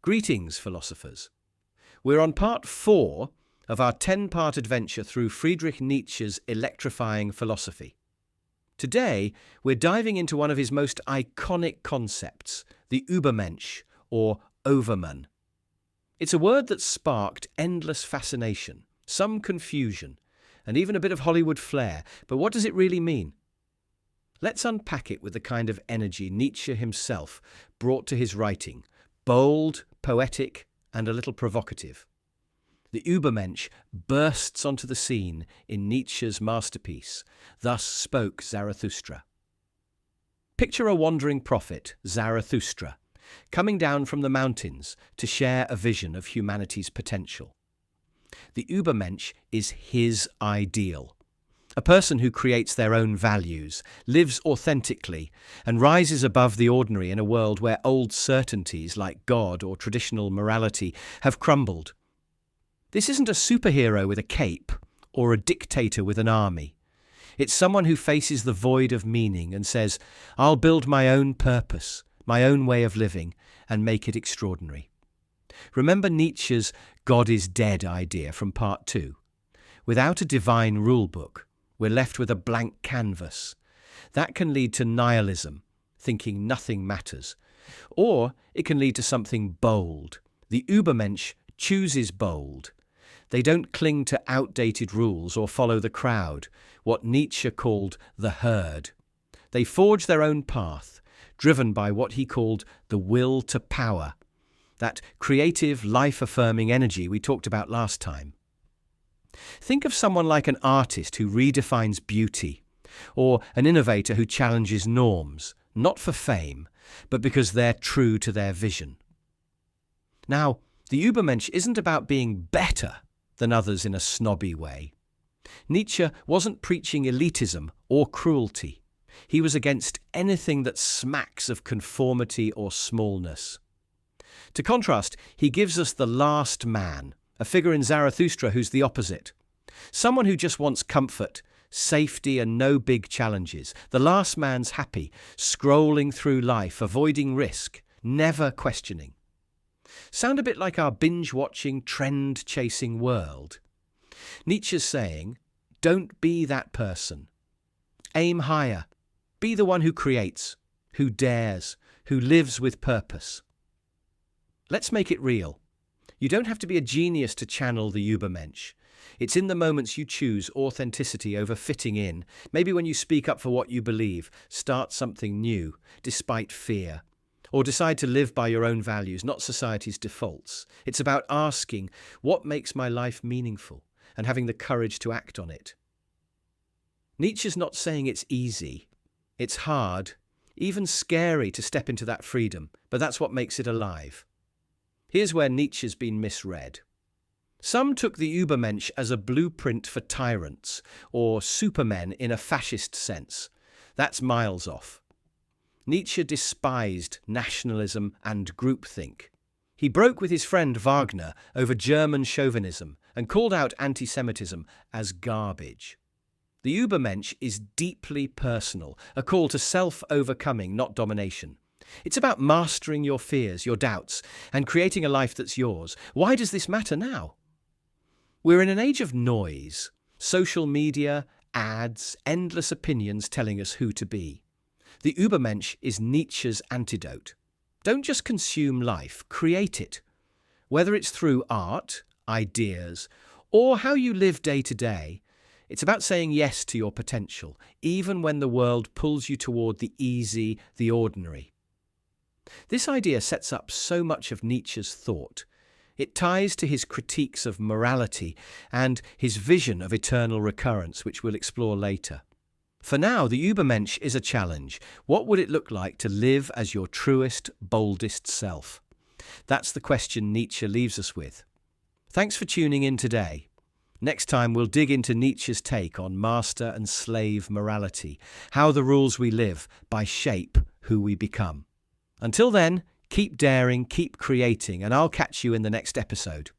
Greetings, philosophers. We're on part 4 of our 10-part adventure through Friedrich Nietzsche's electrifying philosophy. Today, we're diving into one of his most iconic concepts, the Übermensch, or Overman. It's a word that sparked endless fascination, some confusion, and even a bit of Hollywood flair. But what does it really mean? Let's unpack it with the kind of energy Nietzsche himself brought to his writing, bold, poetic, and a little provocative. The Übermensch bursts onto the scene in Nietzsche's masterpiece, Thus Spoke Zarathustra. Picture a wandering prophet, Zarathustra, coming down from the mountains to share a vision of humanity's potential. The Übermensch is his ideal. A person who creates their own values, lives authentically, and rises above the ordinary in a world where old certainties like God or traditional morality have crumbled. This isn't a superhero with a cape or a dictator with an army. It's someone who faces the void of meaning and says, I'll build my own purpose, my own way of living, and make it extraordinary. Remember Nietzsche's God is dead idea from part 2. Without a divine rule book, we're left with a blank canvas. That can lead to nihilism, thinking nothing matters. Or it can lead to something bold. The Übermensch chooses bold. They don't cling to outdated rules or follow the crowd, what Nietzsche called the herd. They forge their own path, driven by what he called the will to power, that creative, life-affirming energy we talked about last time. Think of someone like an artist who redefines beauty, or an innovator who challenges norms, not for fame, but because they're true to their vision. Now, the Übermensch isn't about being better than others in a snobby way. Nietzsche wasn't preaching elitism or cruelty. He was against anything that smacks of conformity or smallness. To contrast, he gives us the last man, a figure in Zarathustra who's the opposite. Someone who just wants comfort, safety, and no big challenges. The last man's happy, scrolling through life, avoiding risk, never questioning. Sound a bit like our binge-watching, trend-chasing world? Nietzsche's saying, don't be that person. Aim higher. Be the one who creates, who dares, who lives with purpose. Let's make it real. You don't have to be a genius to channel the Übermensch. It's in the moments you choose authenticity over fitting in. Maybe when you speak up for what you believe, start something new, despite fear. Or decide to live by your own values, not society's defaults. It's about asking, what makes my life meaningful? And having the courage to act on it. Nietzsche's not saying it's easy. It's hard, even scary to step into that freedom, but that's what makes it alive. Here's where Nietzsche's been misread. Some took the Übermensch as a blueprint for tyrants, or supermen in a fascist sense. That's miles off. Nietzsche despised nationalism and groupthink. He broke with his friend Wagner over German chauvinism and called out anti-Semitism as garbage. The Übermensch is deeply personal, a call to self-overcoming, not domination. It's about mastering your fears, your doubts, and creating a life that's yours. Why does this matter now? We're in an age of noise, social media, ads, endless opinions telling us who to be. The Übermensch is Nietzsche's antidote. Don't just consume life, create it. Whether it's through art, ideas, or how you live day to day, it's about saying yes to your potential, even when the world pulls you toward the easy, the ordinary. This idea sets up so much of Nietzsche's thought. It ties to his critiques of morality and his vision of eternal recurrence, which we'll explore later. For now, the Übermensch is a challenge. What would it look like to live as your truest, boldest self? That's the question Nietzsche leaves us with. Thanks for tuning in today. Next time, we'll dig into Nietzsche's take on master and slave morality, how the rules we live by shape who we become. Until then, keep daring, keep creating, and I'll catch you in the next episode.